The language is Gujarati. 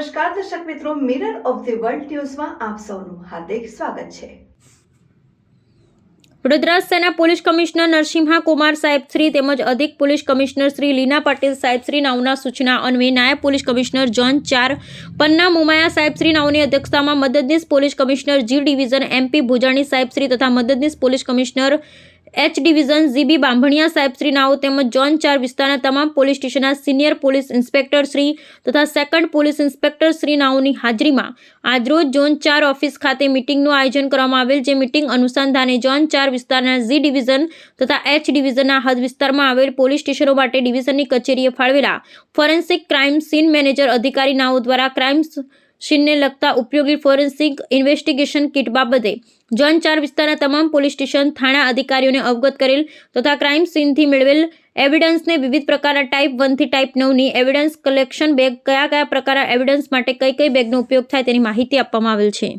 નમસ્કાર દર્શક મિત્રો, મિરર ઓફ ધ વર્લ્ડ ન્યૂઝમાં આપ સૌનું હાર્દિક સ્વાગત છે। વડોદરા શહેરના પોલીસ કમિશનર નરસિંહા કુમાર સાહેબ શ્રી તેમજ અધિક પોલીસ કમિશનર શ્રી લીના પટેલ સાહેબ શ્રી નાઓના સૂચના અન્વયે નાયબ police commissioner zone 4 Panna Mumaya સાહેબ શ્રી નાઓની અધ્યક્ષતામાં મદદનીશ police commissioner G division MP Bhujani સાહેબ શ્રી તથા મદદનીશ police commissioner H division GB Bambhaniya સાહેબ શ્રી નાઓ તેમજ ઝોન 4 વિસ્તારના તમામ પોલીસ સ્ટેશનના સિનિયર પોલીસ ઇન્સ્પેક્ટર શ્રી તથા સેકન્ડ પોલીસ ઇન્સ્પેક્ટર શ્રી નાઓની હાજરીમાં આજરોજ ઝોન 4 ઓફિસ ખાતે મીટિંગનું આયોજન કરવામાં આવેલ, જે મીટિંગ અનુસંધાને ઝોન 4 વિસ્તારના G ડિવિઝન તથા H ડિવિઝનના હદ વિસ્તારમાં આવેલ પોલીસ સ્ટેશનો માટે ડિવિઝનની કચેરીએ ફાળવેલા ફોરેન્સિક ક્રાઇમ સીન મેનેજર અધિકારી નાઓ દ્વારા ક્રાઇમ સીનને લગતા ઉપયોગી ફોરેન્સિક ઇન્વેસ્ટિગેશન કિટ બાબતે ઝોન 4 વિસ્તારના તમામ પોલીસ સ્ટેશન થાણા અધિકારીઓને અવગત કરેલ તથા ક્રાઇમ સીનથી મેળવેલ એવિડન્સને વિવિધ પ્રકારના ટાઈપ 1 થી ટાઈપ 9 ની એવિડન્સ કલેક્શન બેગ કયા પ્રકારના એવિડન્સ માટે કઈ બેગનો ઉપયોગ થાય તેની માહિતી આપવામાં આવેલ છે।